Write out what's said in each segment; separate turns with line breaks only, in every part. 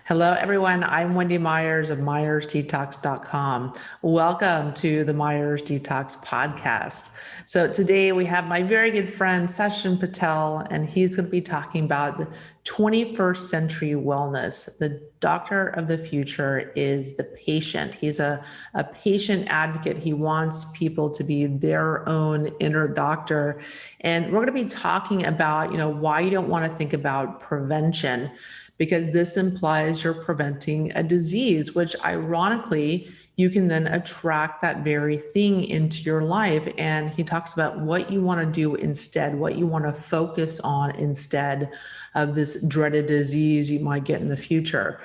Hello, everyone. I'm Wendy Myers of MyersDetox.com. Welcome to the Myers Detox podcast. So today we have my very good friend, Sachin Patel, and he's going to be talking about the 21st century wellness. The doctor of the future is the patient. He's a patient advocate. He wants people to be their own inner doctor. And we're going to be talking about, why you don't want to think about prevention, because this implies you're preventing a disease, which ironically, you can then attract that very thing into your life. And he talks about what you want to do instead, what you want to focus on instead of this dreaded disease you might get in the future.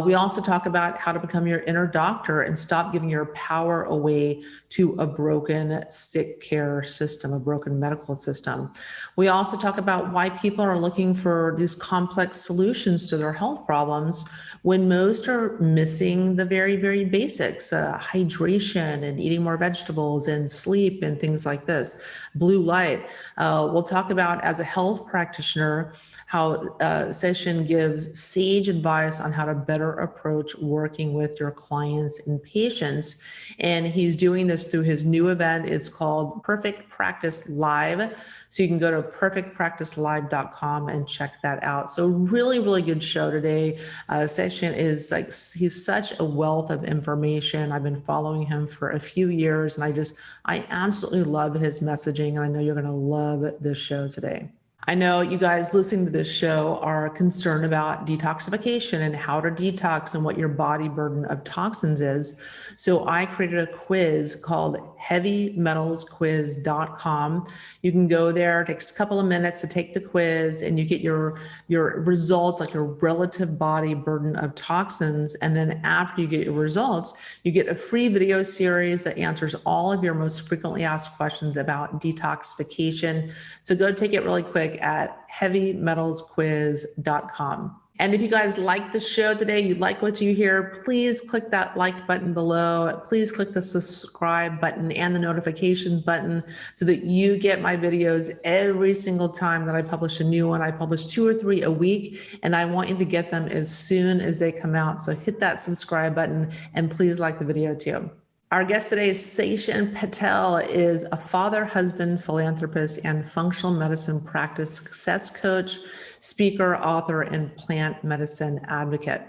We also talk about how to become your inner doctor and stop giving your power away to a broken sick care system, a broken medical system. We also talk about why people are looking for these complex solutions to their health problems when most are missing the very, very basics, hydration and eating more vegetables and sleep and things like this, blue light. We'll talk about, as a health practitioner, how Sachin gives sage advice on how to better approach working with your clients and patients. And he's doing this through his new event. It's called Perfect Practice Live. So you can go to perfectpracticelive.com and check that out. So really, really good show today. Sachin is he's such a wealth of information. I've been following him for a few years, and I absolutely love his messaging. And I know you're going to love this show today. I know you guys listening to this show are concerned about detoxification and how to detox and what your body burden of toxins is. So I created a quiz called heavymetalsquiz.com. You can go there. It takes a couple of minutes to take the quiz, and you get your results, like your relative body burden of toxins. And then after you get your results, you get a free video series that answers all of your most frequently asked questions about detoxification. So go take it really quick at heavymetalsquiz.com. And if you guys like the show today, you like what you hear, please click that like button below. Please click the subscribe button and the notifications button so that you get my videos every single time that I publish a new one. I publish 2 or 3 a week, and I want you to get them as soon as they come out. So hit that subscribe button and please like the video too. Our guest today is Sachin Patel, is a father, husband, philanthropist, and functional medicine practice success coach, speaker, author, and plant medicine advocate.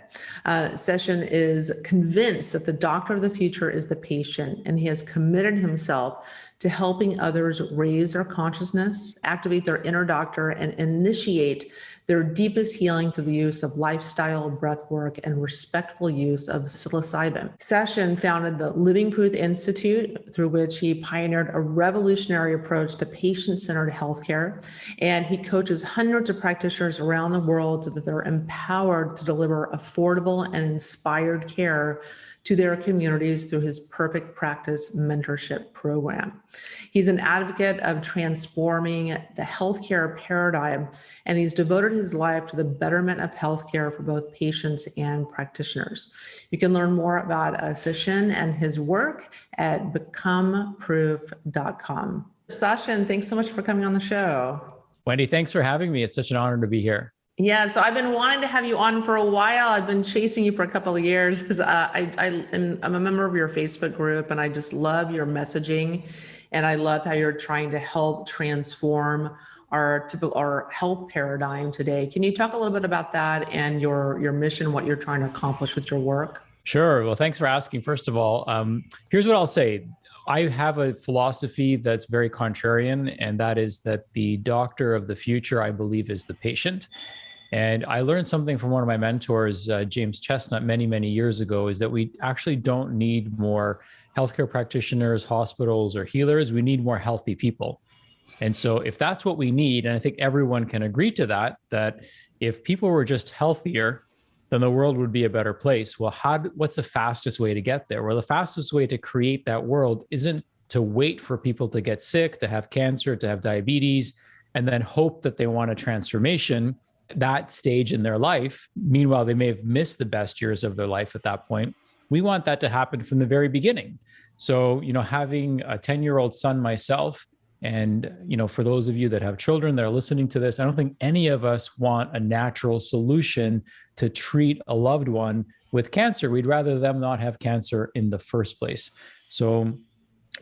Sachin is convinced that the doctor of the future is the patient, and he has committed himself to helping others raise their consciousness, activate their inner doctor, and initiate their deepest healing through the use of lifestyle, breath work, and respectful use of psilocybin. Sachin founded the Living Proof Institute, through which he pioneered a revolutionary approach to patient-centered healthcare, and he coaches hundreds of practitioners around the world so that they're empowered to deliver affordable and inspired care to their communities through his Perfect Practice mentorship program. He's an advocate of transforming the healthcare paradigm, and he's devoted his life to the betterment of healthcare for both patients and practitioners. You can learn more about Sachin and his work at becomeproof.com. Sachin, thanks so much for coming on the show.
Wendy, thanks for having me. It's such an honor to be here.
Yeah, so I've been wanting to have you on for a while. I've been chasing you for a couple of years because I'm a member of your Facebook group, and I just love your messaging, and I love how you're trying to help transform our health paradigm today. Can you talk a little bit about that and your mission, what you're trying to accomplish with your work?
Sure. Well, thanks for asking. First of all, here's what I'll say. I have a philosophy that's very contrarian, and that is that the doctor of the future, I believe, is the patient. And I learned something from one of my mentors, James Chestnut, many, many years ago, is that we actually don't need more healthcare practitioners, hospitals, or healers. We need more healthy people. And so if that's what we need, and I think everyone can agree to that, that if people were just healthier, then the world would be a better place. Well, what's the fastest way to get there? Well, the fastest way to create that world isn't to wait for people to get sick, to have cancer, to have diabetes, and then hope that they want a transformation that stage in their life. Meanwhile, they may have missed the best years of their life at that point. We want that to happen from the very beginning. So, having a 10-year-old son myself, And, for those of you that have children that are listening to this, I don't think any of us want a natural solution to treat a loved one with cancer. We'd rather them not have cancer in the first place. So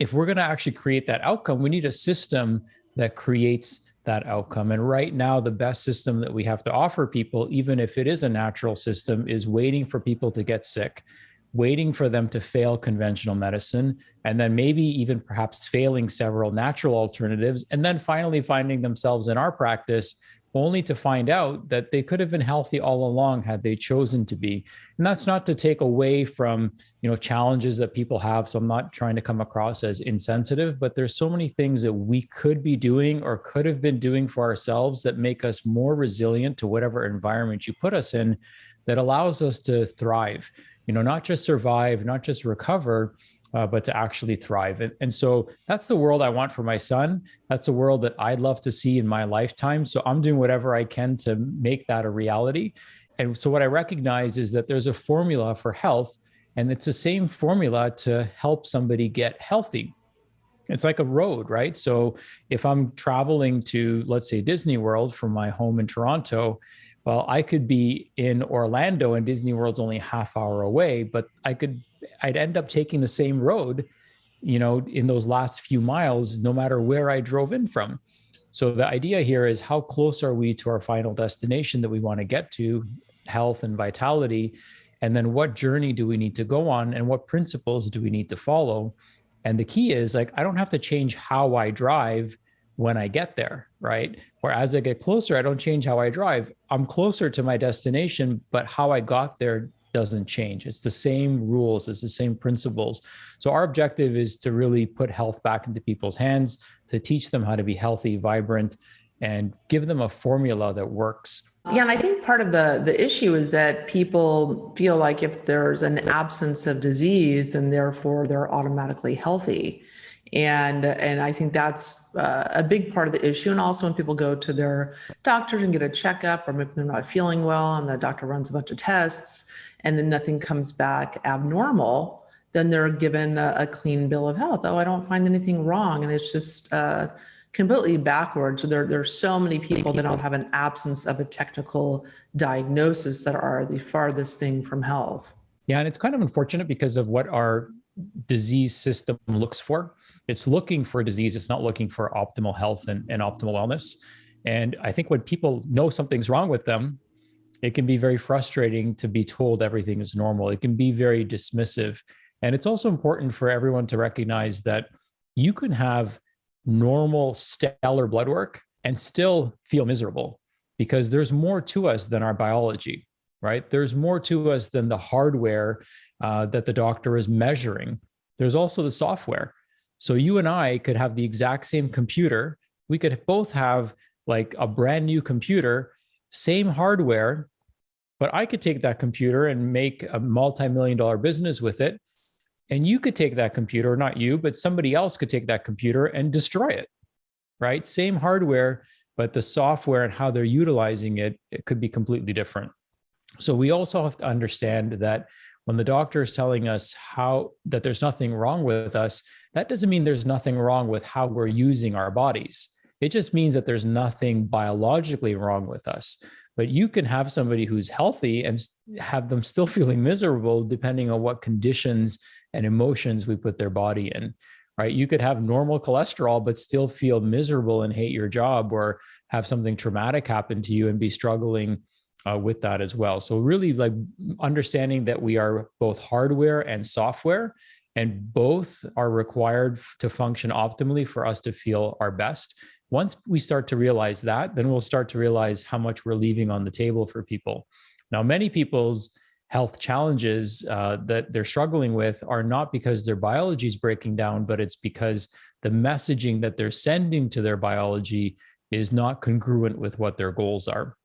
if we're going to actually create that outcome, we need a system that creates that outcome. And right now, the best system that we have to offer people, even if it is a natural system, is waiting for people to get sick, waiting for them to fail conventional medicine, and then maybe even perhaps failing several natural alternatives, and then finally finding themselves in our practice only to find out that they could have been healthy all along had they chosen to be. And that's not to take away from, challenges that people have. So I'm not trying to come across as insensitive, but there's so many things that we could be doing or could have been doing for ourselves that make us more resilient to whatever environment you put us in, that allows us to thrive, not just survive, not just recover, but to actually thrive. And so that's the world I want for my son. That's a world that I'd love to see in my lifetime. So I'm doing whatever I can to make that a reality. And so what I recognize is that there's a formula for health, and it's the same formula to help somebody get healthy. It's like a road, right? So if I'm traveling to, let's say, Disney World from my home in Toronto, well, I could be in Orlando and Disney World's only a half hour away, but I'd end up taking the same road, in those last few miles, no matter where I drove in from. So the idea here is, how close are we to our final destination that we want to get to, health and vitality? And then what journey do we need to go on, and what principles do we need to follow? And the key is, I don't have to change how I drive when I get there, right? Or as I get closer, I don't change how I drive. I'm closer to my destination, but how I got there doesn't change. It's the same rules, it's the same principles. So our objective is to really put health back into people's hands, to teach them how to be healthy, vibrant, and give them a formula that works.
Yeah, and I think part of the issue is that people feel like if there's an absence of disease, then therefore they're automatically healthy. And I think that's a big part of the issue. And also when people go to their doctors and get a checkup, or maybe they're not feeling well and the doctor runs a bunch of tests and then nothing comes back abnormal, then they're given a clean bill of health. Oh, I don't find anything wrong. And it's just completely backwards. So there's so many people that don't have an absence of a technical diagnosis that are the farthest thing from health.
Yeah, and it's kind of unfortunate because of what our disease system looks for. It's looking for disease. It's not looking for optimal health and optimal wellness. And I think when people know something's wrong with them, it can be very frustrating to be told everything is normal. It can be very dismissive. And it's also important for everyone to recognize that you can have normal, stellar blood work and still feel miserable, because there's more to us than our biology, right? There's more to us than the hardware that the doctor is measuring. There's also the software. So you and I could have the exact same computer. We could both have like a brand new computer, same hardware, but I could take that computer and make a multi-million-dollar business with it. And you could take that computer, not you, but somebody else could take that computer and destroy it, right? Same hardware, but the software and how they're utilizing it, it could be completely different. So we also have to understand that when the doctor is telling us that there's nothing wrong with us, that doesn't mean there's nothing wrong with how we're using our bodies. It just means that there's nothing biologically wrong with us. But you can have somebody who's healthy and have them still feeling miserable depending on what conditions and emotions we put their body in, right? You could have normal cholesterol, but still feel miserable and hate your job, or have something traumatic happen to you and be struggling with that as well. So really, like, understanding that we are both hardware and software, and both are required to function optimally for us to feel our best. Once we start to realize that, then we'll start to realize how much we're leaving on the table for people. Now, many people's health challenges that they're struggling with are not because their biology is breaking down, but it's because the messaging that they're sending to their biology is not congruent with what their goals are.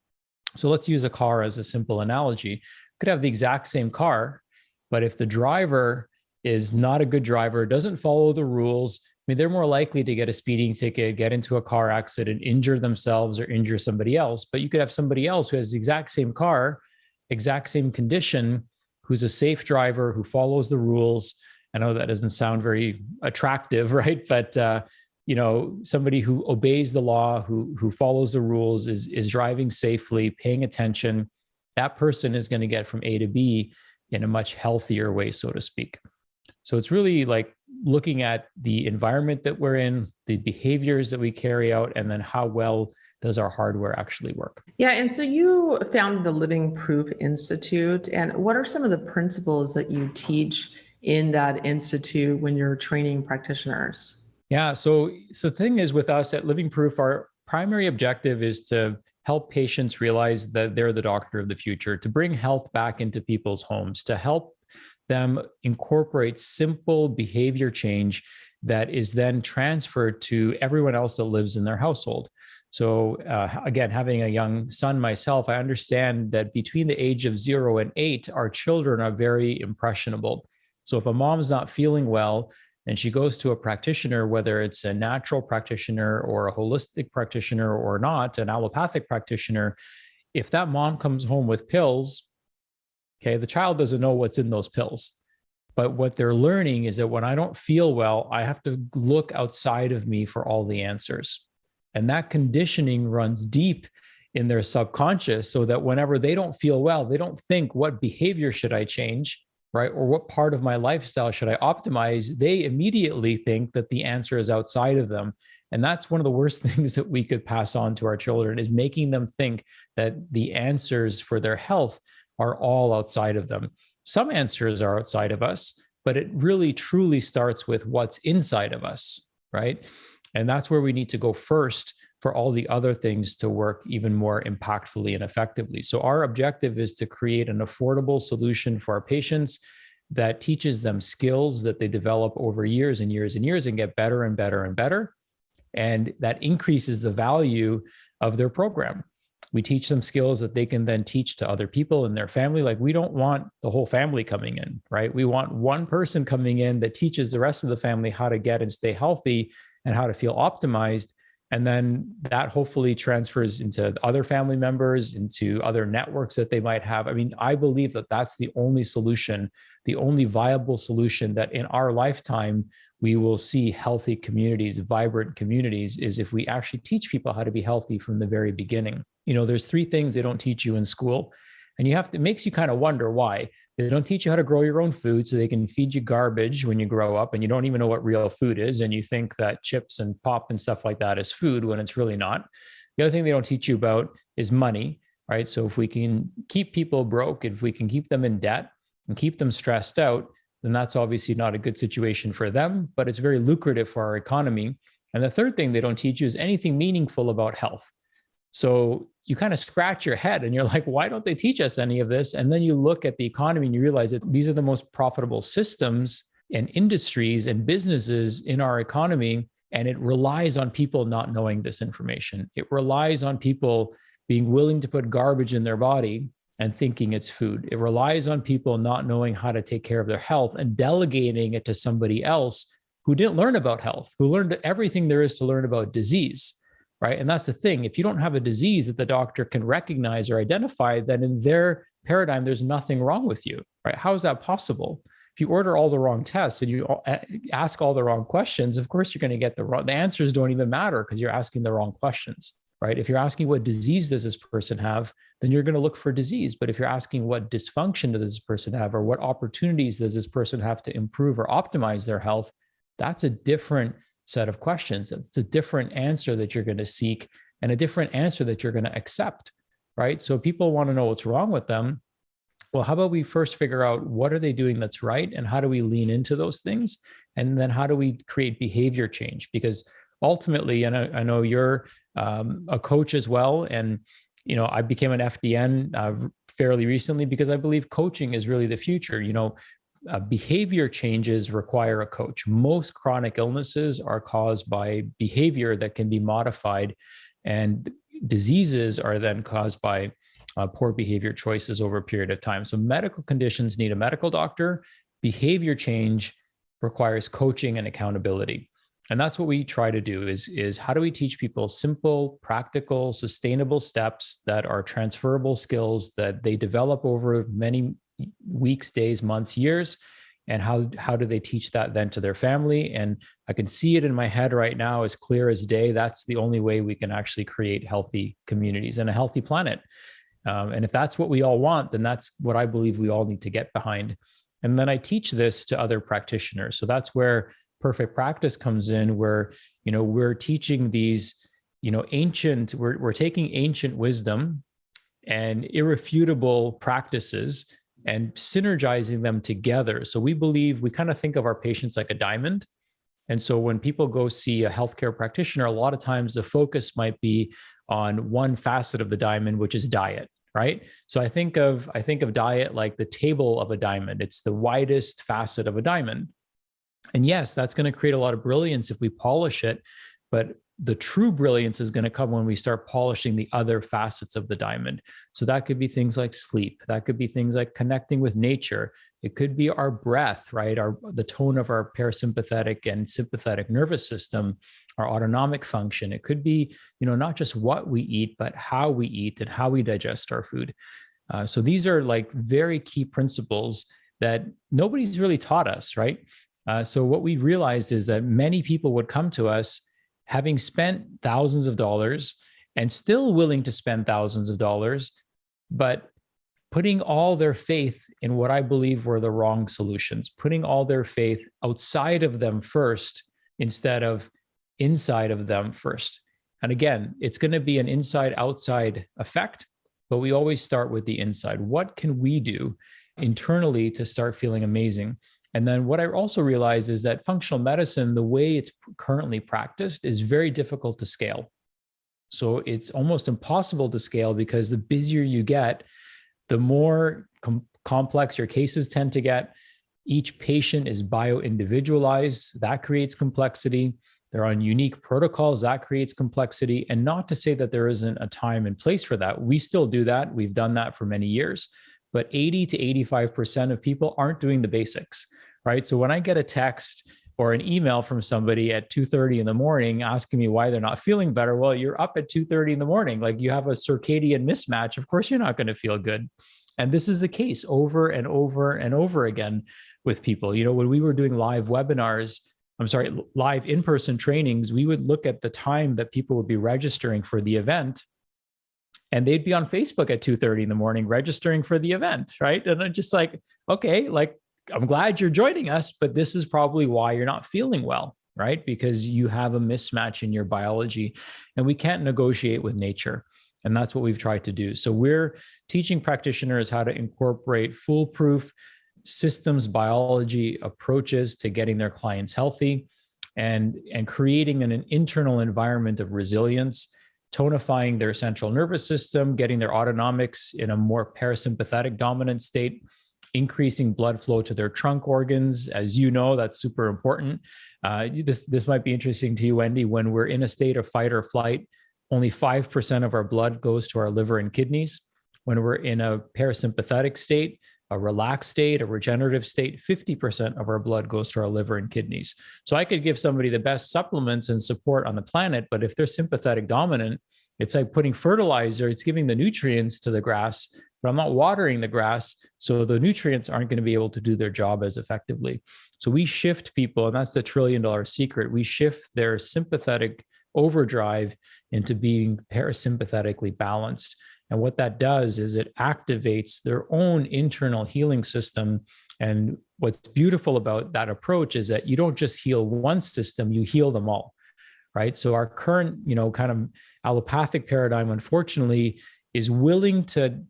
So let's use a car as a simple analogy. You could have the exact same car, but if the driver is not a good driver, doesn't follow the rules, I mean, they're more likely to get a speeding ticket, get into a car accident, injure themselves or injure somebody else. But you could have somebody else who has the exact same car, exact same condition, who's a safe driver, who follows the rules. I know that doesn't sound very attractive, right? But somebody who obeys the law, who follows the rules, is driving safely, paying attention, that person is going to get from A to B in a much healthier way, so to speak. So it's really like looking at the environment that we're in, the behaviors that we carry out, and then how well does our hardware actually work.
Yeah, and so you founded the Living Proof Institute, and what are some of the principles that you teach in that institute when you're training practitioners?
Yeah, so the thing is with us at Living Proof, our primary objective is to help patients realize that they're the doctor of the future, to bring health back into people's homes, to help them incorporate simple behavior change that is then transferred to everyone else that lives in their household. So again, having a young son myself, I understand that between the age of 0 and 8, our children are very impressionable. So if a mom's not feeling well and she goes to a practitioner, whether it's a natural practitioner or a holistic practitioner or not, an allopathic practitioner, if that mom comes home with pills, okay, the child doesn't know what's in those pills. But what they're learning is that when I don't feel well, I have to look outside of me for all the answers. And that conditioning runs deep in their subconscious, so that whenever they don't feel well, they don't think, what behavior should I change, right? Or what part of my lifestyle should I optimize? They immediately think that the answer is outside of them. And that's one of the worst things that we could pass on to our children, is making them think that the answers for their health are all outside of them. Some answers are outside of us, but it really truly starts with what's inside of us, right? And that's where we need to go first for all the other things to work even more impactfully and effectively. So our objective is to create an affordable solution for our patients that teaches them skills that they develop over years and years and years and get better and better and better. And that increases the value of their program. We teach them skills that they can then teach to other people in their family. Like, we don't want the whole family coming in, right? We want one person coming in that teaches the rest of the family how to get and stay healthy and how to feel optimized. And then that hopefully transfers into other family members, into other networks that they might have. I mean, I believe that that's the only solution, the only viable solution that in our lifetime we will see healthy communities, vibrant communities, is if we actually teach people how to be healthy from the very beginning. There's 3 things they don't teach you in school. And it makes you kind of wonder why. They don't teach you how to grow your own food, so they can feed you garbage when you grow up and you don't even know what real food is. And you think that chips and pop and stuff like that is food when it's really not. The other thing they don't teach you about is money, right? So if we can keep people broke, if we can keep them in debt and keep them stressed out, then that's obviously not a good situation for them, but it's very lucrative for our economy. And the third thing they don't teach you is anything meaningful about health. So you kind of scratch your head and you're like, why don't they teach us any of this? And then you look at the economy and you realize that these are the most profitable systems and industries and businesses in our economy. And it relies on people not knowing this information. It relies on people being willing to put garbage in their body and thinking it's food. It relies on people not knowing how to take care of their health and delegating it to somebody else who didn't learn about health, who learned everything there is to learn about disease. Right. And that's the thing. If you don't have a disease that the doctor can recognize or identify, then in their paradigm, there's nothing wrong with you. Right. How is that possible? If you order all the wrong tests and you ask all the wrong questions, of course, you're going to get the answers don't even matter because you're asking the wrong questions. Right. If you're asking what disease does this person have, then you're going to look for disease. But if you're asking what dysfunction does this person have, or what opportunities does this person have to improve or optimize their health, that's a different set of questions. It's a different answer that you're going to seek and a different answer that you're going to accept, right? So people want to know what's wrong with them. Well, how about we first figure out what are they doing that's right, and how do we lean into those things? And then how do we create behavior change? Because ultimately, and I know you're a coach as well, and I became an FDN fairly recently because I believe coaching is really the future. Behavior changes require a coach. Most chronic illnesses are caused by behavior that can be modified, and diseases are then caused by poor behavior choices over a period of time. So medical conditions need a medical doctor. Behavior change requires coaching and accountability. And that's what we try to do is how do we teach people simple, practical, sustainable steps that are transferable skills that they develop over many weeks, days, months, years, and how do they teach that then to their family? And I can see it in my head right now as clear as day. That's the only way we can actually create healthy communities and a healthy planet. And if that's what we all want, then that's what I believe we all need to get behind. And then I teach this to other practitioners. So that's where perfect practice comes in, where, we're teaching these, we're taking ancient wisdom and irrefutable practices and synergizing them together. So we kind of think of our patients like a diamond. And so when people go see a healthcare practitioner, a lot of times the focus might be on one facet of the diamond, which is diet, right? So I think of diet like the table of a diamond. It's the widest facet of a diamond. And yes, that's going to create a lot of brilliance if we polish it, but the true brilliance is going to come when we start polishing the other facets of the diamond. So that could be things like sleep. That could be things like connecting with nature. It could be our breath, right? The tone of our parasympathetic and sympathetic nervous system, our autonomic function. It could be, not just what we eat, but how we eat and how we digest our food. So these are like very key principles that nobody's really taught us, right? So what we realized is that many people would come to us having spent thousands of dollars and still willing to spend thousands of dollars, but putting all their faith in what I believe were the wrong solutions, putting all their faith outside of them first instead of inside of them first. And again, it's going to be an inside-outside effect, but we always start with the inside. What can we do internally to start feeling amazing? And then what I also realized is that functional medicine, the way it's currently practiced, is very difficult to scale. So it's almost impossible to scale because the busier you get, the more complex your cases tend to get. Each patient is bio-individualized. That creates complexity. They're on unique protocols. That creates complexity. And not to say that there isn't a time and place for that. We still do that. We've done that for many years. But 80 to 85% of people aren't doing the basics, right? So when I get a text or an email from somebody at 2:30 in the morning asking me why they're not feeling better, well, you're up at 2:30 in the morning. Like you have a circadian mismatch. Of course, you're not going to feel good. And this is the case over and over and over again with people. When we were doing live in-person trainings, we would look at the time that people would be registering for the event. And they'd be on Facebook at 2:30 in the morning registering for the event, right? And I'm just like, okay, I'm glad you're joining us, but this is probably why you're not feeling well, right? Because you have a mismatch in your biology and we can't negotiate with nature. And that's what we've tried to do. So we're teaching practitioners how to incorporate foolproof systems biology approaches to getting their clients healthy and creating an internal environment of resilience, tonifying their central nervous system, getting their autonomics in a more parasympathetic dominant state, increasing blood flow to their trunk organs. As you know, that's super important. This might be interesting to you, Wendy. When we're in a state of fight or flight, only 5% of our blood goes to our liver and kidneys. When we're in a parasympathetic state, a relaxed state, a regenerative state, 50% of our blood goes to our liver and kidneys. So I could give somebody the best supplements and support on the planet, but if they're sympathetic dominant, it's like putting fertilizer, it's giving the nutrients to the grass, but I'm not watering the grass, so the nutrients aren't going to be able to do their job as effectively. So we shift people, and that's the $1 trillion secret. We shift their sympathetic overdrive into being parasympathetically balanced. And what that does is it activates their own internal healing system. And what's beautiful about that approach is that you don't just heal one system, you heal them all, right? So our current, kind of allopathic paradigm, unfortunately, is willing to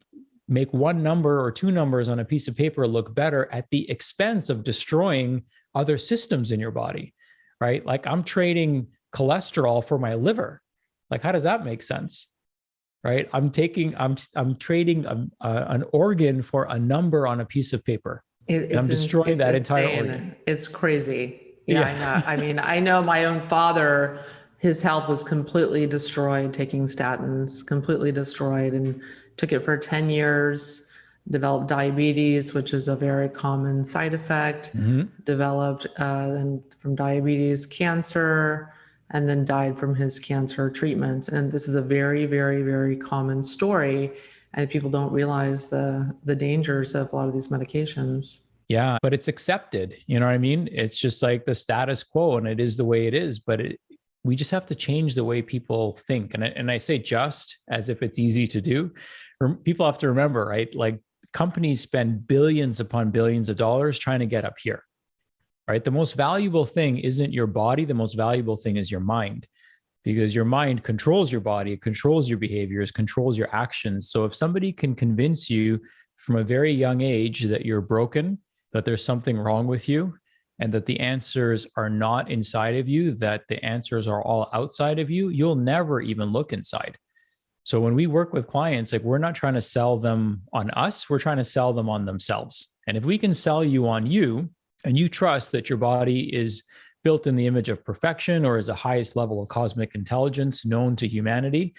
make one number or two numbers on a piece of paper look better at the expense of destroying other systems in your body, right? Like I'm trading cholesterol for my liver. Like, how does that make sense? Right? I'm trading an organ for a number on a piece of paper. And I'm destroying that entire organ.
It's crazy. Yeah. I mean, I know my own father, his health was completely destroyed, taking statins, completely destroyed, and took it for 10 years, developed diabetes, which is a very common side effect, developed then from diabetes, cancer, and then died from his cancer treatments. And this is a very, very, very common story. And people don't realize the dangers of a lot of these medications.
Yeah, but it's accepted. You know what I mean? It's just like the status quo, and it is the way it is. But we just have to change the way people think. And I say just as if it's easy to do. People have to remember, right? Like companies spend billions upon billions of dollars trying to get up here, right? The most valuable thing isn't your body. The most valuable thing is your mind, because your mind controls your body, it controls your behaviors, controls your actions. So if somebody can convince you from a very young age that you're broken, that there's something wrong with you, and that the answers are not inside of you, that the answers are all outside of you, you'll never even look inside. So when we work with clients, like we're not trying to sell them on us, we're trying to sell them on themselves. And if we can sell you on you, and you trust that your body is built in the image of perfection or is the highest level of cosmic intelligence known to humanity,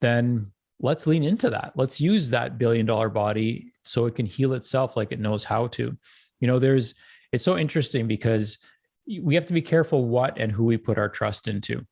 then let's lean into that. Let's use that billion-dollar body so it can heal itself like it knows how to. You know, it's so interesting because we have to be careful what and who we put our trust into.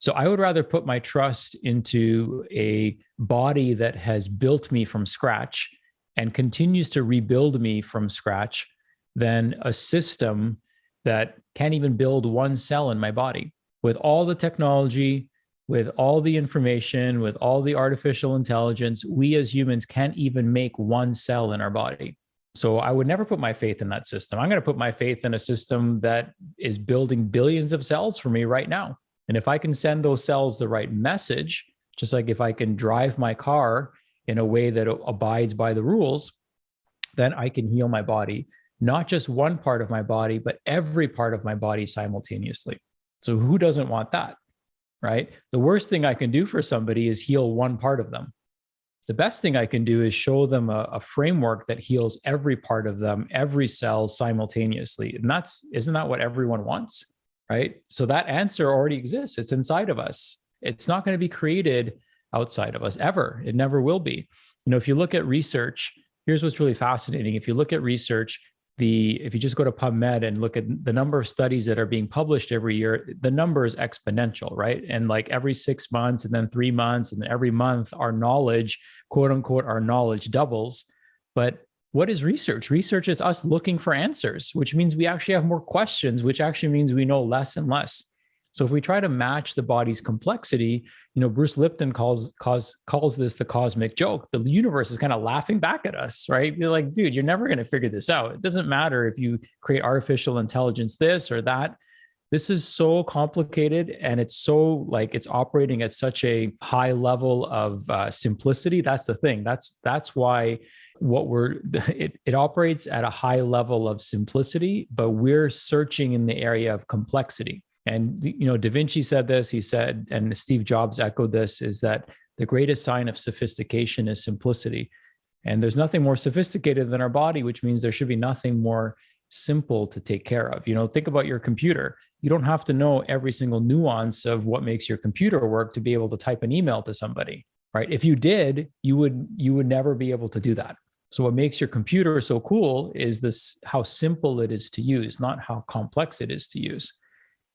So I would rather put my trust into a body that has built me from scratch and continues to rebuild me from scratch than a system that can't even build one cell in my body. With all the technology, with all the information, with all the artificial intelligence, we as humans can't even make one cell in our body. So I would never put my faith in that system. I'm going to put my faith in a system that is building billions of cells for me right now. And if I can send those cells the right message, just like if I can drive my car in a way that abides by the rules, then I can heal my body, not just one part of my body, but every part of my body simultaneously. So who doesn't want that, right? The worst thing I can do for somebody is heal one part of them. The best thing I can do is show them a framework that heals every part of them, every cell simultaneously. And isn't that what everyone wants, right? So that answer already exists. It's inside of us. It's not going to be created outside of us ever. It never will be. You know, if you look at research, here's what's really fascinating. If you look at research, if you just go to PubMed and look at the number of studies that are being published every year, the number is exponential, right? And like every 6 months and then 3 months and then every month, our knowledge, quote unquote, our knowledge doubles. But what is research? Research is us looking for answers, which means we actually have more questions, which actually means we know less and less. So if we try to match the body's complexity, you know, Bruce Lipton calls this the cosmic joke. The universe is kind of laughing back at us, right? They're like, dude, you're never going to figure this out. It doesn't matter if you create artificial intelligence, this or that. This is so complicated, and it's so like it's operating at such a high level of simplicity. That's the thing. That's why it operates at a high level of simplicity, but we're searching in the area of complexity. And, you know, Da Vinci said this, he said, and Steve Jobs echoed this, is that the greatest sign of sophistication is simplicity. And there's nothing more sophisticated than our body, which means there should be nothing more simple to take care of. You know, think about your computer. You don't have to know every single nuance of what makes your computer work to be able to type an email to somebody, right? If you did, you would never be able to do that. So what makes your computer so cool is how simple it is to use, not how complex it is to use.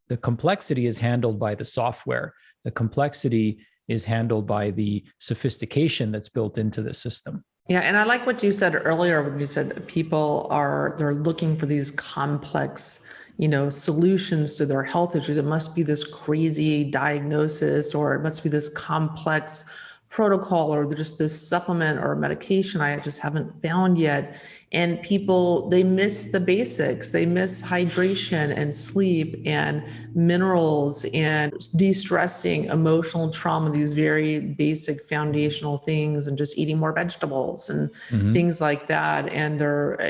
The complexity is handled by the software. The complexity is handled by the sophistication that's built into the system.
Yeah, and I like what you said earlier when you said they're looking for these complex, you know, solutions to their health issues. It must be this crazy diagnosis, or it must be this complex protocol, or just this supplement or medication I just haven't found yet. And people, they miss the basics. They miss hydration and sleep and minerals and de-stressing, emotional trauma, these very basic foundational things, and just eating more vegetables and things like that. And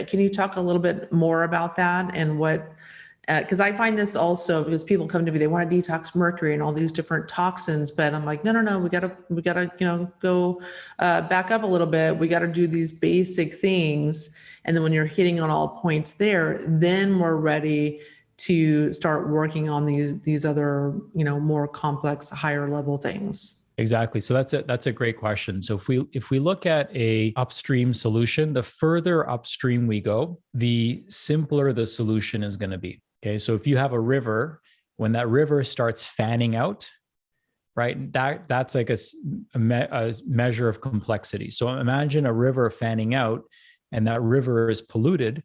can you talk a little bit more about that and what, because I find this also, because people come to me, they want to detox mercury and all these different toxins, but I'm like, no, we gotta, you know, go back up a little bit. We got to do these basic things. And then when you're hitting on all points there, then we're ready to start working on these other, you know, more complex, higher level things.
Exactly. So that's a great question. So if we look at a upstream solution, the further upstream we go, the simpler the solution is going to be. Okay. So if you have a river, when that river starts fanning out, right, that's like a measure of complexity. So imagine a river fanning out, and that river is polluted.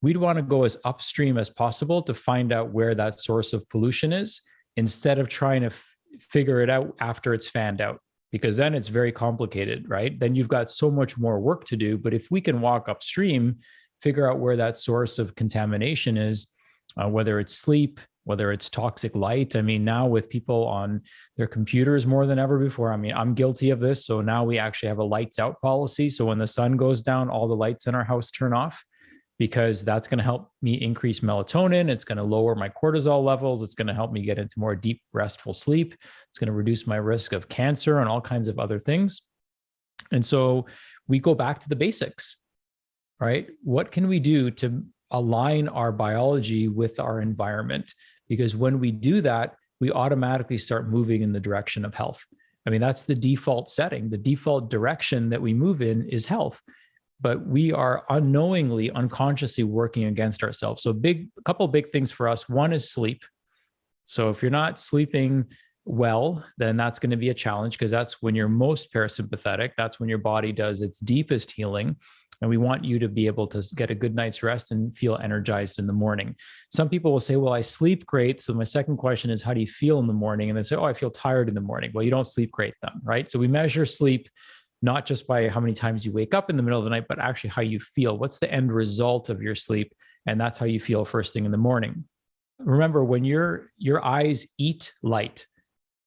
we'd want to go as upstream as possible to find out where that source of pollution is, instead of trying to figure it out after it's fanned out, because then it's very complicated, right? Then you've got so much more work to do. But if we can walk upstream, figure out where that source of contamination is, whether it's sleep, whether it's toxic light. I mean, now with people on their computers more than ever before, I mean, I'm guilty of this. So now we actually have a lights out policy. So when the sun goes down, all the lights in our house turn off, because that's going to help me increase melatonin. It's going to lower my cortisol levels. It's going to help me get into more deep, restful sleep. It's going to reduce my risk of cancer and all kinds of other things. And so we go back to the basics, right? What can we do to align our biology with our environment? Because when we do that, we automatically start moving in the direction of health. I mean, that's the default setting. The default direction that we move in is health. But we are unknowingly, unconsciously working against ourselves. So a couple big things for us. One is sleep. So if you're not sleeping well, then that's going to be a challenge, because that's when you're most parasympathetic. That's when your body does its deepest healing. And we want you to be able to get a good night's rest and feel energized in the morning. Some people will say, well, I sleep great. So my second question is, how do you feel in the morning? And they say, oh, I feel tired in the morning. Well, you don't sleep great then, right? So we measure sleep not just by how many times you wake up in the middle of the night, but actually how you feel. What's the end result of your sleep? And that's how you feel first thing in the morning. Remember, when your eyes eat light,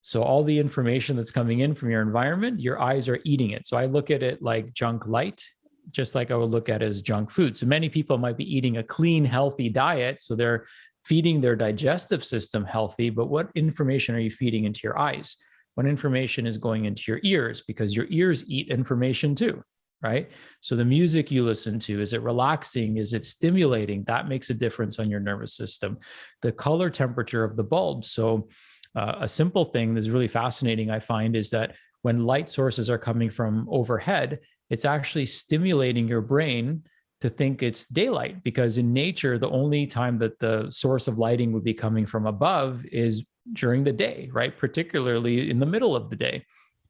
so all the information that's coming in from your environment, your eyes are eating it. So I look at it like junk light, just like I would look at it as junk food. So many people might be eating a clean, healthy diet. So they're feeding their digestive system healthy, but what information are you feeding into your eyes? What information is going into your ears? Because your ears eat information too, right? So the music you listen to, is it relaxing? Is it stimulating? That makes a difference on your nervous system. The color temperature of the bulb. So a simple thing that's really fascinating, I find, is that when light sources are coming from overhead, it's actually stimulating your brain to think it's daylight, because in nature, the only time that the source of lighting would be coming from above is during the day, right? Particularly in the middle of the day.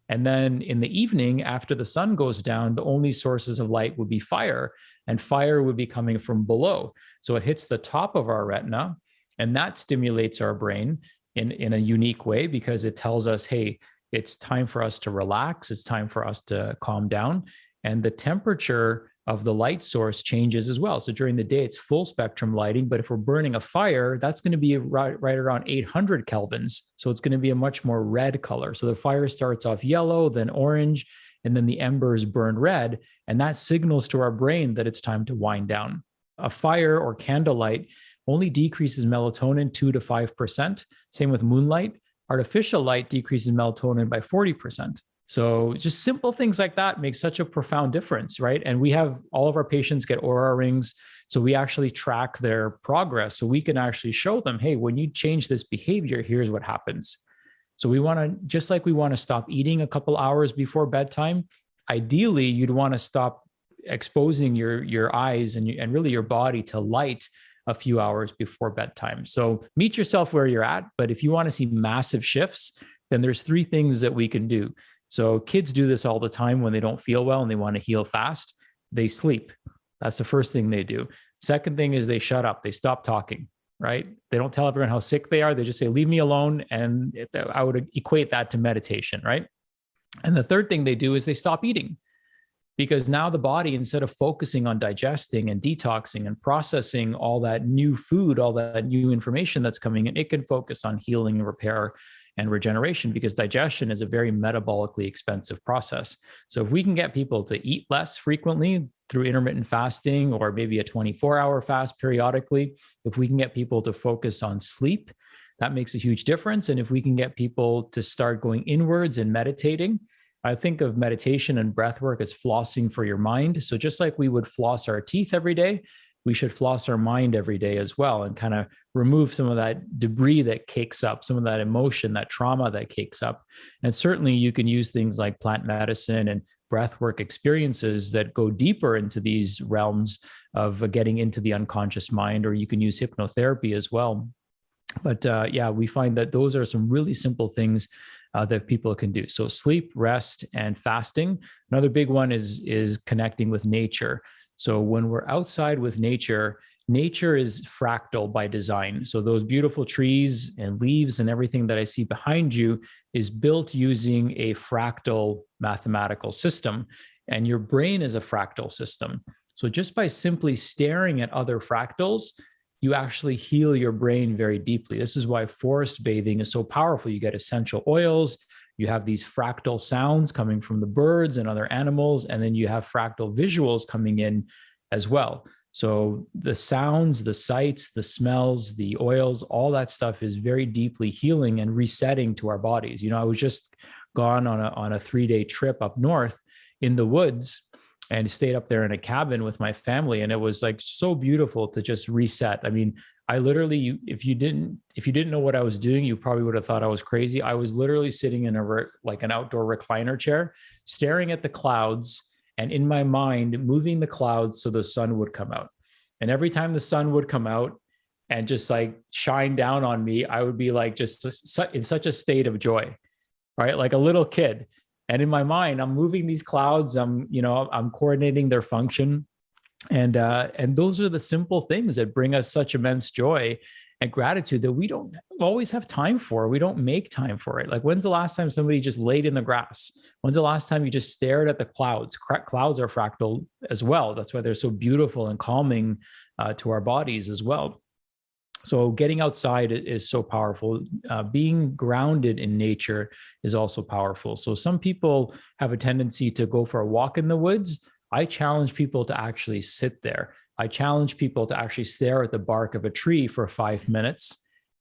And then in the evening, after the sun goes down, the only sources of light would be fire, and fire would be coming from below. So it hits the top of our retina, and that stimulates our brain in a unique way, because it tells us, hey, it's time for us to relax. It's time for us to calm down. And the temperature of the light source changes as well. So during the day, it's full spectrum lighting, but if we're burning a fire, that's going to be right around 800 kelvins. So it's going to be a much more red color. So the fire starts off yellow, then orange, and then the embers burn red. And that signals to our brain that it's time to wind down. A fire or candlelight only decreases melatonin 2 to 5%. Same with moonlight. Artificial light decreases melatonin by 40%. So just simple things like that make such a profound difference, right? And we have all of our patients get Oura rings. So we actually track their progress. So we can actually show them, hey, when you change this behavior, here's what happens. So we want to, just like we want to stop eating a couple hours before bedtime, ideally you'd want to stop exposing your eyes and really your body to light a few hours before bedtime. So meet yourself where you're at. But if you want to see massive shifts, then there's 3 things that we can do. So kids do this all the time when they don't feel well and they want to heal fast. They sleep. That's the first thing they do. Second thing is they shut up. They stop talking, right? They don't tell everyone how sick they are. They just say, leave me alone. And I would equate that to meditation, right? And the third thing they do is they stop eating, because now the body, instead of focusing on digesting and detoxing and processing all that new food, all that new information that's coming in, it can focus on healing and repair and regeneration, because digestion is a very metabolically expensive process. So if we can get people to eat less frequently through intermittent fasting, or maybe a 24-hour fast periodically, if we can get people to focus on sleep, that makes a huge difference. And if we can get people to start going inwards and meditating, I think of meditation and breath work as flossing for your mind. So just like we would floss our teeth every day, we should floss our mind every day as well, and kind of remove some of that debris that cakes up, some of that emotion, that trauma that cakes up. And certainly you can use things like plant medicine and breathwork experiences that go deeper into these realms of getting into the unconscious mind, or you can use hypnotherapy as well. But yeah, we find that those are some really simple things that people can do. So sleep, rest, and fasting. Another big one is connecting with nature. So when we're outside with nature, nature is fractal by design. So those beautiful trees and leaves and everything that I see behind you is built using a fractal mathematical system. And your brain is a fractal system. So just by simply staring at other fractals, you actually heal your brain very deeply. This is why forest bathing is so powerful. You get essential oils, you have these fractal sounds coming from the birds and other animals, and then you have fractal visuals coming in as well. So the sounds, the sights, the smells, the oils, all that stuff is very deeply healing and resetting to our bodies. I was just gone on a 3-day trip up north in the woods, and stayed up there in a cabin with my family. And it was like so beautiful to just reset. I mean, I literally, if you didn't know what I was doing, you probably would have thought I was crazy. I was literally sitting in an outdoor recliner chair, staring at the clouds, and in my mind, moving the clouds so the sun would come out. And every time the sun would come out and just like shine down on me, I would be like just in such a state of joy, right? Like a little kid. And in my mind, I'm moving these clouds. I'm coordinating their function, and those are the simple things that bring us such immense joy and gratitude that we don't always have time for. We don't make time for it. Like, when's the last time somebody just laid in the grass? When's the last time you just stared at the clouds? Clouds are fractal as well. That's why they're so beautiful and calming to our bodies as well. So getting outside is so powerful. Being grounded in nature is also powerful. So some people have a tendency to go for a walk in the woods. I challenge people to actually sit there. I challenge people to actually stare at the bark of a tree for 5 minutes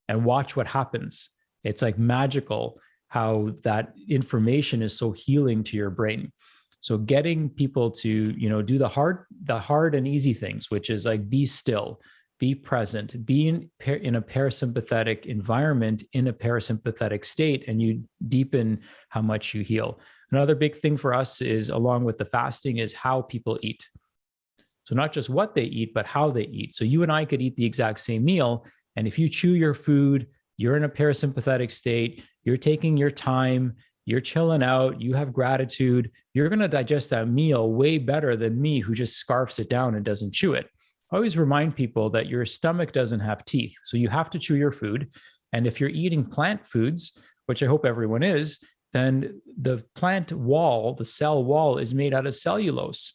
and watch what happens. It's like magical how that information is so healing to your brain. So getting people to, do the hard and easy things, which is like be still, be present, be in a parasympathetic environment, in a parasympathetic state, and you deepen how much you heal. Another big thing for us is, along with the fasting, is how people eat. So not just what they eat, but how they eat. So you and I could eat the exact same meal, and if you chew your food, you're in a parasympathetic state, you're taking your time, you're chilling out, you have gratitude, you're going to digest that meal way better than me, who just scarfs it down and doesn't chew it. I always remind people that your stomach doesn't have teeth, so you have to chew your food. And if you're eating plant foods, which I hope everyone is, then the plant wall, the cell wall, is made out of cellulose.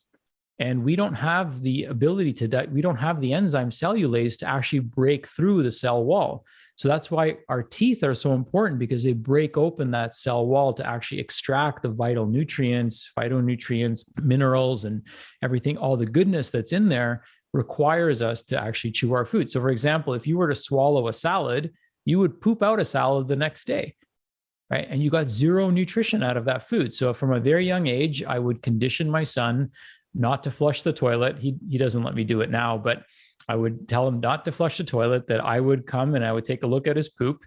And we don't have the ability we don't have the enzyme cellulase to actually break through the cell wall. So that's why our teeth are so important, because they break open that cell wall to actually extract the vital nutrients, phytonutrients, minerals, and everything, all the goodness that's in there requires us to actually chew our food. So for example, if you were to swallow a salad, you would poop out a salad the next day, right? And you got zero nutrition out of that food. So from a very young age, I would condition my son not to flush the toilet. He doesn't let me do it now, but I would tell him not to flush the toilet, that I would come and I would take a look at his poop,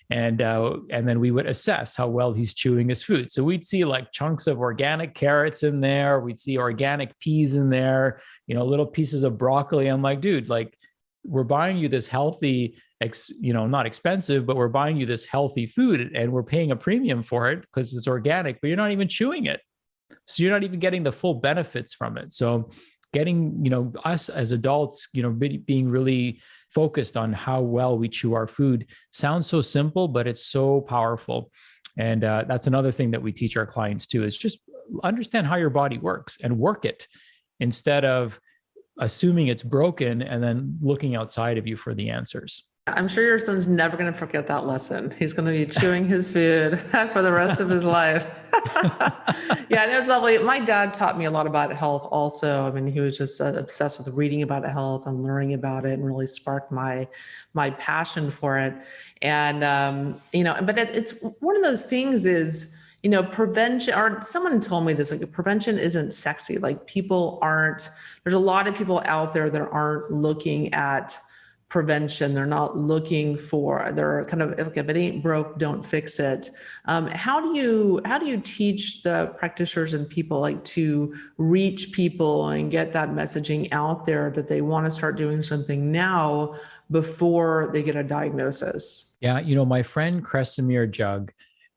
and then we would assess how well he's chewing his food. So we'd see like chunks of organic carrots in there. We'd see organic peas in there, little pieces of broccoli. I'm like, dude, like, we're buying you this healthy, not expensive, but we're buying you this healthy food, and we're paying a premium for it because it's organic, but you're not even chewing it. So you're not even getting the full benefits from it. So getting, us as adults, being really focused on how well we chew our food sounds so simple, but it's so powerful. And that's another thing that we teach our clients too, is just understand how your body works and work it, instead of assuming it's broken and then looking outside of you for the answers.
I'm sure your son's never going to forget that lesson. He's going to be chewing his food for the rest of his life. Yeah, and it was lovely. My dad taught me a lot about health also. I mean, he was just obsessed with reading about health and learning about it, and really sparked my passion for it. And, but it's one of those things is, prevention, or someone told me this, like, prevention isn't sexy. Like, there's a lot of people out there that aren't looking at prevention. They're not looking they're kind of like, if it ain't broke, don't fix it. How do you teach the practitioners and people, like, to reach people and get that messaging out there that they want to start doing something now before they get a diagnosis?
Yeah. My friend Kresimir Jug,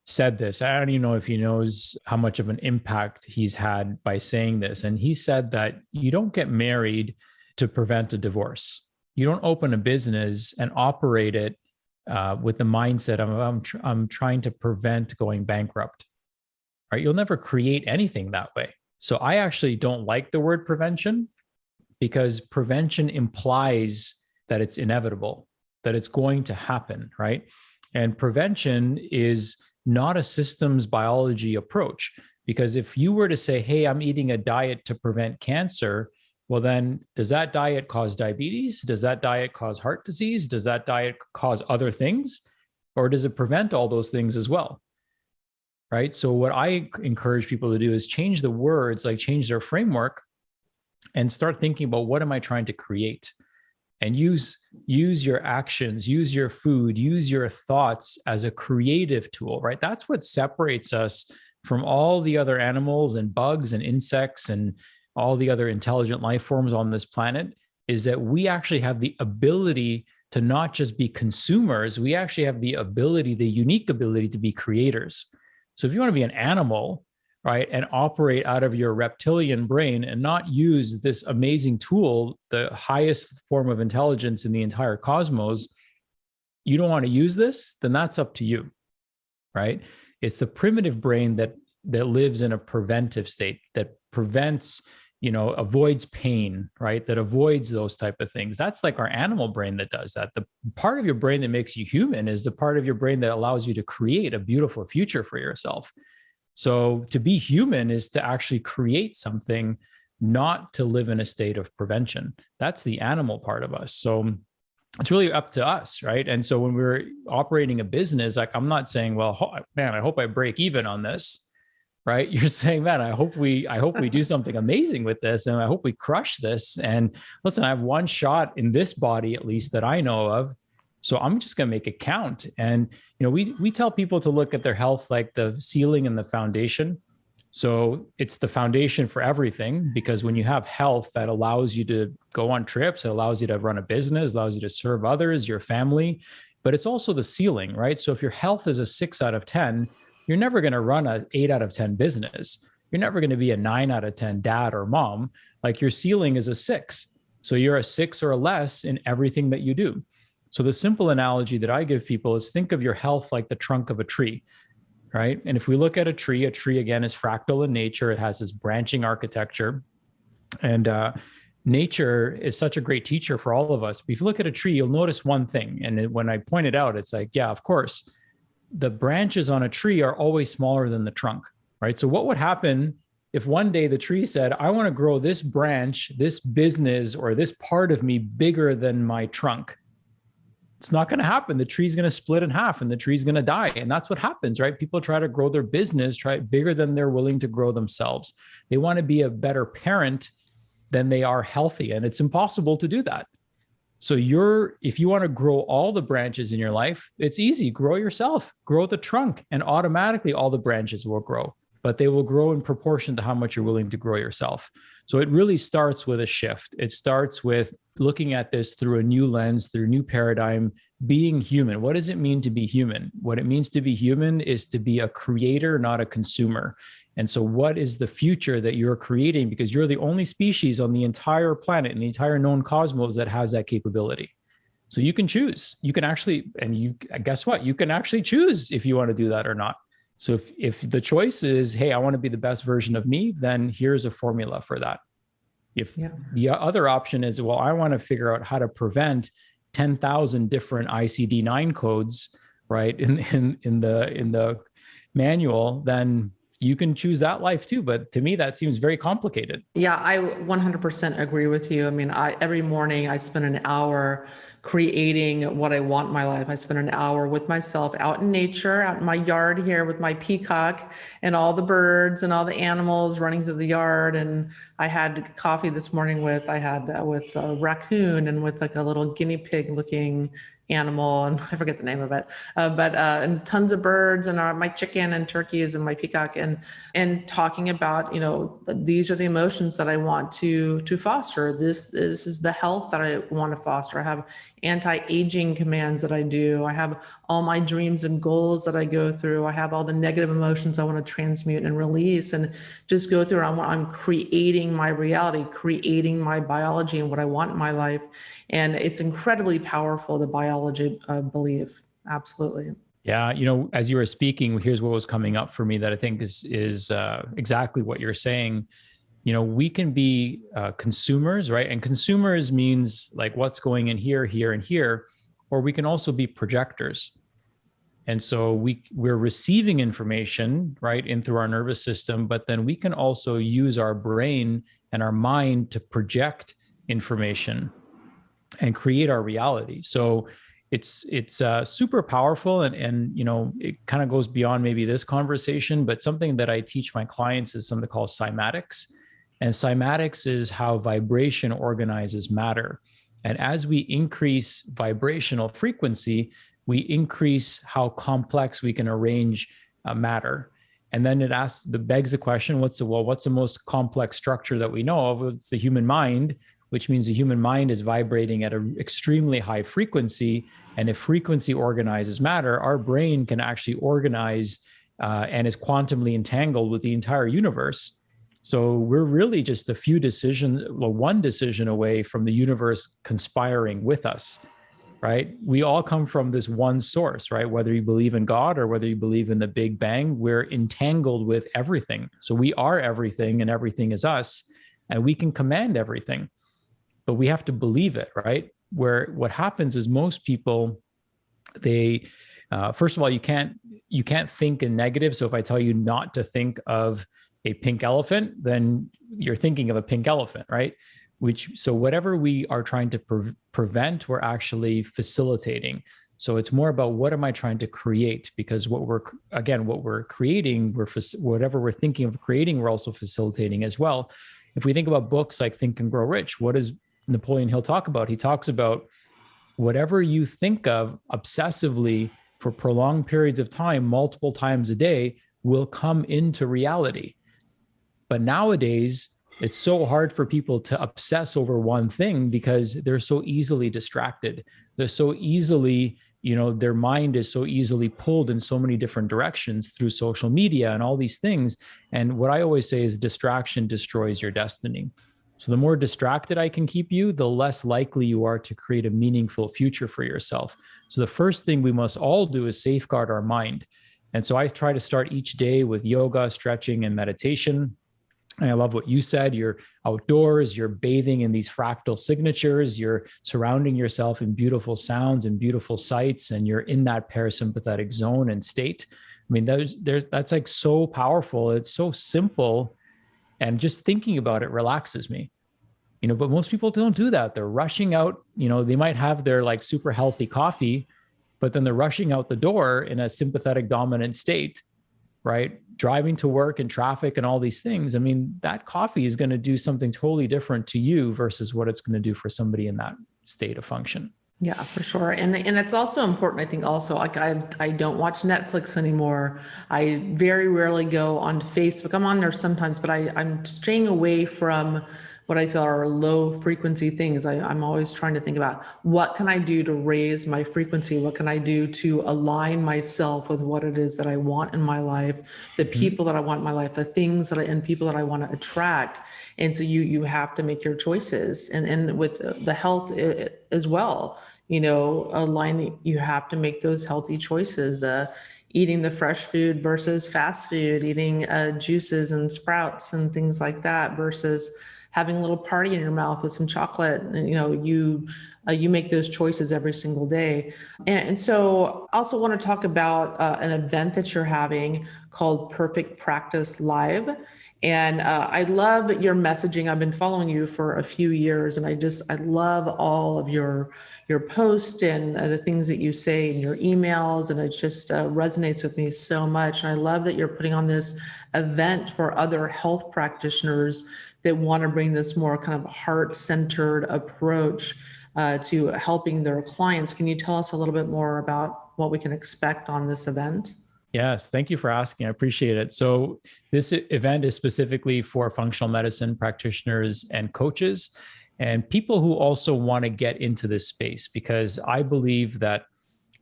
said this. I don't even know if he knows how much of an impact he's had by saying this. And he said that you don't get married to prevent a divorce. You don't open a business and operate it with the mindset of I'm trying to prevent going bankrupt. Right? You'll never create anything that way. So I actually don't like the word prevention, because prevention implies that it's inevitable, that it's going to happen, right? And prevention is not a systems biology approach, because if you were to say, hey, I'm eating a diet to prevent cancer, well, then does that diet cause diabetes? Does that diet cause heart disease? Does that diet cause other things? Or does it prevent all those things as well? Right? So what I encourage people to do is change the words, like change their framework, and start thinking about, what am I trying to create? And use your actions, use your food, use your thoughts as a creative tool, right? That's what separates us from all the other animals and bugs and insects and all the other intelligent life forms on this planet, is that we actually have the ability to not just be consumers, we actually have the ability, the unique ability to be creators. So if you want to be an animal, right, and operate out of your reptilian brain and not use this amazing tool, the highest form of intelligence in the entire cosmos, you don't want to use this, then that's up to you, right? It's the primitive brain that lives in a preventive state, that prevents, avoids pain, right? That avoids those type of things. That's like our animal brain that does that. The part of your brain that makes you human is the part of your brain that allows you to create a beautiful future for yourself. So to be human is to actually create something, not to live in a state of prevention. That's the animal part of us. So it's really up to us, right? And so when we're operating a business, like, I'm not saying, well, man, I hope I break even on this, right? You're saying, man, I hope we do something amazing with this, and I hope we crush this. And listen, I have one shot in this body, at least that I know of. So I'm just going to make it count. And, we tell people to look at their health like the ceiling and the foundation. So it's the foundation for everything, because when you have health, that allows you to go on trips, it allows you to run a business, allows you to serve others, your family, but it's also the ceiling, right? So if your health is a 6 out of 10, you're never going to run an 8 out of 10 business. You're never going to be a 9 out of 10 dad or mom. Like, your ceiling is a 6. So you're a 6 or less in everything that you do. So the simple analogy that I give people is, think of your health like the trunk of a tree, right? And if we look at a tree again is fractal in nature. It has this branching architecture, and nature is such a great teacher for all of us. But if you look at a tree, you'll notice one thing. And when I point it out, it's like, yeah, of course, the branches on a tree are always smaller than the trunk, right? So what would happen if one day the tree said, I want to grow this branch, this business, or this part of me bigger than my trunk? It's not going to happen. The tree's going to split in half and the tree's going to die. And that's what happens, right? People try to grow their business, try bigger than they're willing to grow themselves. They want to be a better parent than they are healthy. And it's impossible to do that. So if you want to grow all the branches in your life, it's easy. Grow yourself, grow the trunk, and automatically all the branches will grow, but they will grow in proportion to how much you're willing to grow yourself. So it really starts with a shift. It starts with looking at this through a new lens, through a new paradigm, being human. What does it mean to be human? What it means to be human is to be a creator, not a consumer. And so what is the future that you're creating? Because you're the only species on the entire planet, in the entire known cosmos, that has that capability. So you can choose. You can actually, and guess what? You can actually choose if you want to do that or not. So if the choice is, hey, I want to be the best version of me, then here's a formula for that. If the other option is, well, I want to figure out how to prevent 10,000 different ICD-9 codes, right, in the manual, then you can choose that life too. But to me, that seems very complicated.
Yeah, I 100% agree with you. I mean, every morning I spend an hour creating what I want in my life. I spend an hour with myself out in nature, out in my yard here with my peacock and all the birds and all the animals running through the yard. And I had coffee this morning with a raccoon and with like a little guinea pig looking animal, and I forget the name of it, and tons of birds, and my chicken and turkeys and my peacock, and talking about, these are the emotions that I want to foster. This is the health that I want to foster. I have anti-aging commands that I do. I have all my dreams and goals that I go through. I have all the negative emotions I want to transmute and release, and just go through. I'm creating my reality, creating my biology and what I want in my life. And it's incredibly powerful, the biology belief. Absolutely.
Yeah, as you were speaking, here's what was coming up for me that I think is exactly what you're saying. We can be consumers, right? And consumers means like what's going in here, here, and here, or we can also be projectors. And so we're receiving information, right, in through our nervous system, but then we can also use our brain and our mind to project information and create our reality. So it's super powerful, and it kind of goes beyond maybe this conversation, but something that I teach my clients is something called cymatics. And cymatics is how vibration organizes matter. And as we increase vibrational frequency, we increase how complex we can arrange matter. And then it begs the question, what's the most complex structure that we know of? It's the human mind, which means the human mind is vibrating at an extremely high frequency. And if frequency organizes matter, our brain can actually organize and is quantumly entangled with the entire universe. So we're really just one decision away from the universe conspiring with us, right? We all come from this one source, right? Whether you believe in God or whether you believe in the Big Bang, we're entangled with everything. So we are everything and everything is us, and we can command everything, but we have to believe it, right? Where what happens is most people, they, first of all, you can't think in negative. So if I tell you not to think of a pink elephant, then you're thinking of a pink elephant, right? So whatever we are trying to prevent, we're actually facilitating. So it's more about what am I trying to create? Because what we're creating, whatever we're thinking of creating, we're also facilitating as well. If we think about books like Think and Grow Rich, what does Napoleon Hill talk about? He talks about whatever you think of obsessively for prolonged periods of time, multiple times a day, will come into reality. But nowadays, it's so hard for people to obsess over one thing because they're so easily distracted. They're so easily, their mind is so easily pulled in so many different directions through social media and all these things. And what I always say is distraction destroys your destiny. So the more distracted I can keep you, the less likely you are to create a meaningful future for yourself. So the first thing we must all do is safeguard our mind. And so I try to start each day with yoga, stretching, and meditation. And I love what you said. You're outdoors, you're bathing in these fractal signatures, you're surrounding yourself in beautiful sounds and beautiful sights, and you're in that parasympathetic zone and state. I mean, that's like so powerful. It's so simple. And just thinking about it relaxes me, but most people don't do that. They're rushing out, they might have their like super healthy coffee, but then they're rushing out the door in a sympathetic dominant state, right? Driving to work and traffic and all these things. I mean, that coffee is going to do something totally different to you versus what it's going to do for somebody in that state of function.
Yeah, for sure. And it's also important, I think also, like I don't watch Netflix anymore. I very rarely go on Facebook. I'm on there sometimes, but I'm staying away from what I feel are low frequency things. I'm always trying to think about what can I do to raise my frequency? What can I do to align myself with what it is that I want in my life, the people that I want in my life, the things and people that I want to attract. And so you have to make your choices, and with the health as well, aligning, you have to make those healthy choices, eating the fresh food versus fast food, eating juices and sprouts and things like that versus having a little party in your mouth with some chocolate. And, you make those choices every single day. And so I also want to talk about an event that you're having called Perfect Practice Live. And I love your messaging. I've been following you for a few years, and I love all of your posts and the things that you say in your emails, and it just resonates with me so much. And I love that you're putting on this event for other health practitioners that want to bring this more kind of heart-centered approach to helping their clients. Can you tell us a little bit more about what we can expect on this event?
Yes, thank you for asking. I appreciate it. So this event is specifically for functional medicine practitioners and coaches and people who also want to get into this space, because I believe that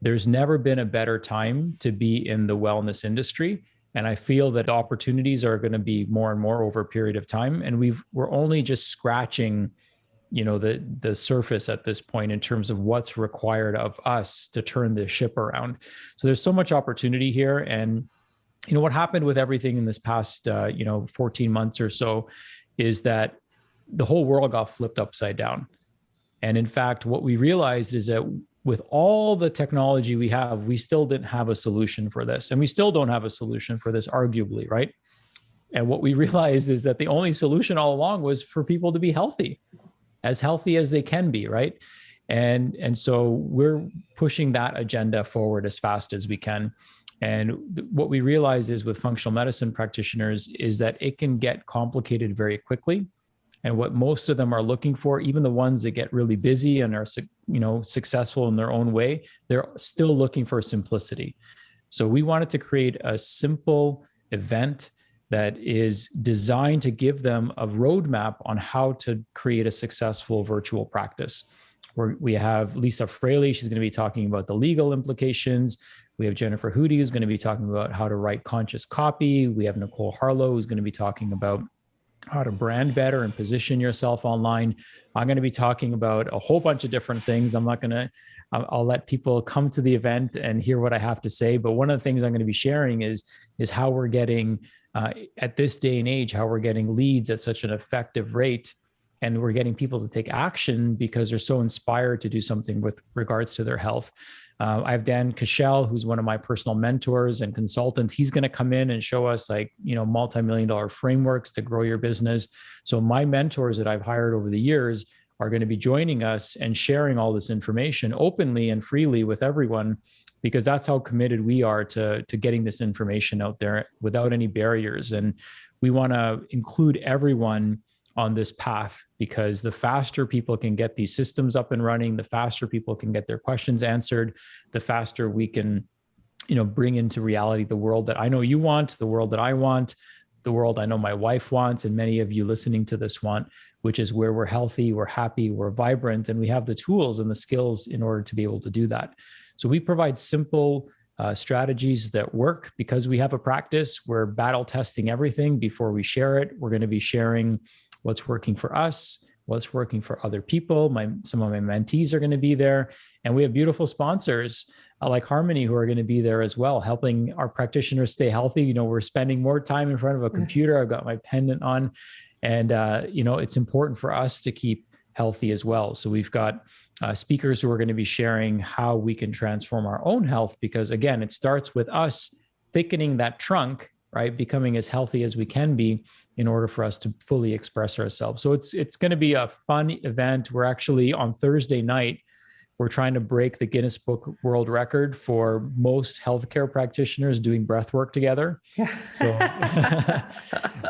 there's never been a better time to be in the wellness industry. And I feel that opportunities are going to be more and more over a period of time. And we're only just scratching the surface at this point in terms of what's required of us to turn this ship around. So there's so much opportunity here. And what happened with everything in this past 14 months or so is that the whole world got flipped upside down. And in fact, what we realized is that with all the technology we have, we still didn't have a solution for this. And we still don't have a solution for this, arguably, right? And what we realized is that the only solution all along was for people to be healthy as they can be, right? And so we're pushing that agenda forward as fast as we can. And what we realize is with functional medicine practitioners is that it can get complicated very quickly. And what most of them are looking for, even the ones that get really busy and are successful in their own way, they're still looking for simplicity. So we wanted to create a simple event that is designed to give them a roadmap on how to create a successful virtual practice. We have Lisa Fraley, she's going to be talking about the legal implications. We have Jennifer Hootie, who's going to be talking about how to write conscious copy. We have Nicole Harlow, who's going to be talking about how to brand better and position yourself online. I'm going to be talking about a whole bunch of different things. I'll let people come to the event and hear what I have to say. But one of the things I'm going to be sharing is how we're getting, at this day and age, how we're getting leads at such an effective rate. And we're getting people to take action because they're so inspired to do something with regards to their health. I have Dan Cashel, who's one of my personal mentors and consultants. He's going to come in and show us multi-million-dollar frameworks to grow your business. So my mentors that I've hired over the years are going to be joining us and sharing all this information openly and freely with everyone, because that's how committed we are to getting this information out there without any barriers. And we want to include everyone on this path, because the faster people can get these systems up and running, the faster people can get their questions answered, the faster we can, bring into reality the world that I know you want, the world that I want, the world I know my wife wants, and many of you listening to this want, which is where we're healthy, we're happy, we're vibrant, and we have the tools and the skills in order to be able to do that. So we provide simple strategies that work because we have a practice. We're battle testing everything before we share it. We're going to be sharing what's working for us, what's working for other people. Some of my mentees are going to be there. And we have beautiful sponsors like Harmony who are going to be there as well, helping our practitioners stay healthy. We're spending more time in front of a computer. I've got my pendant on. And, it's important for us to keep healthy as well. So we've got speakers who are going to be sharing how we can transform our own health, because again, it starts with us thickening that trunk, right? Becoming as healthy as we can be in order for us to fully express ourselves. So it's going to be a fun event. We're actually on Thursday night, we're trying to break the Guinness Book World Record for most healthcare practitioners doing breath work together. Yeah.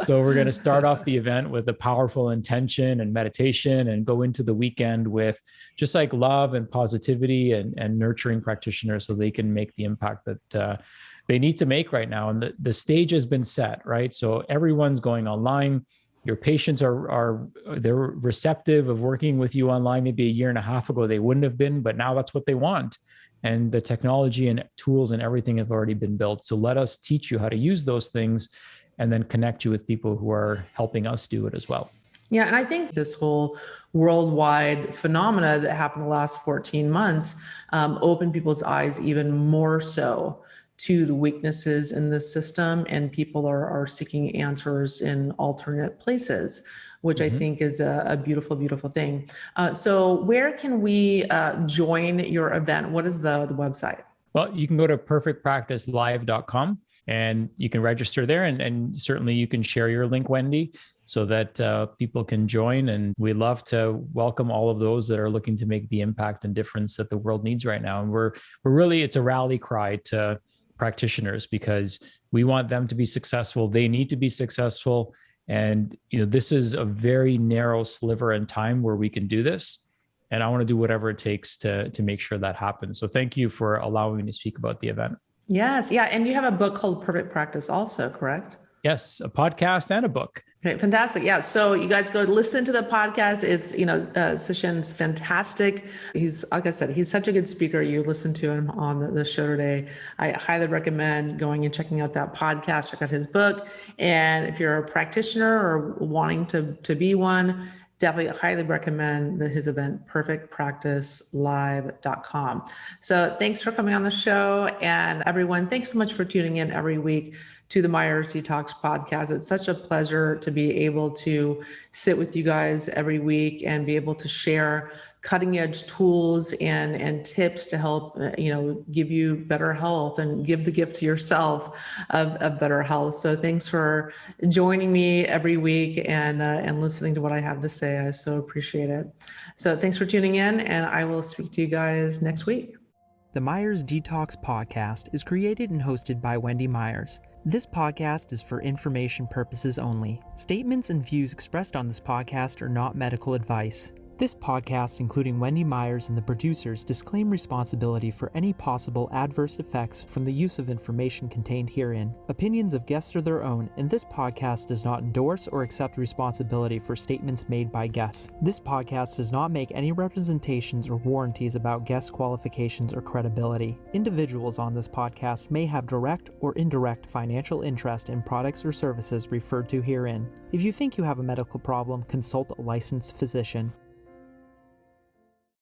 So we're going to start off the event with a powerful intention and meditation, and go into the weekend with just like love and positivity and nurturing practitioners so they can make the impact that they need to make right now. And the stage has been set, right? So everyone's going online. Your patients they're receptive of working with you online. Maybe a year and a half ago, they wouldn't have been, but now that's what they want. And the technology and tools and everything have already been built. So let us teach you how to use those things and then connect you with people who are helping us do it as well.
Yeah. And I think this whole worldwide phenomena that happened the last 14 months opened people's eyes even more so to the weaknesses in the system, and people are seeking answers in alternate places, which I think is a beautiful, beautiful thing. So where can we join your event? What is the website?
Well, you can go to perfectpracticelive.com. And you can register there, and certainly you can share your link, Wendy, so that people can join. And we'd love to welcome all of those that are looking to make the impact and difference that the world needs right now. And we're really, it's a rally cry to practitioners because we want them to be successful. They need to be successful. And, this is a very narrow sliver in time where we can do this. And I want to do whatever it takes to make sure that happens. So thank you for allowing me to speak about the event.
Yes. Yeah. And you have a book called Perfect Practice also, correct?
Yes. A podcast and a book.
Okay, fantastic. Yeah. So you guys go listen to the podcast. It's, Sachin's fantastic. He's, like I said, he's such a good speaker. You listen to him on the show today. I highly recommend going and checking out that podcast, check out his book. And if you're a practitioner or wanting to be one, definitely highly recommend his event, perfectpracticelive.com. So thanks for coming on the show. And everyone, thanks so much for tuning in every week to the Myers Detox podcast. It's such a pleasure to be able to sit with you guys every week and be able to share cutting edge tools and tips to help, give you better health and give the gift to yourself of better health. So thanks for joining me every week and listening to what I have to say. I so appreciate it. So thanks for tuning in, and I will speak to you guys next week.
The Myers Detox podcast is created and hosted by Wendy Myers. This podcast is for information purposes only. Statements and views expressed on this podcast are not medical advice. This podcast, including Wendy Myers and the producers, disclaim responsibility for any possible adverse effects from the use of information contained herein. Opinions of guests are their own, and this podcast does not endorse or accept responsibility for statements made by guests. This podcast does not make any representations or warranties about guests' qualifications or credibility. Individuals on this podcast may have direct or indirect financial interest in products or services referred to herein. If you think you have a medical problem, consult a licensed physician.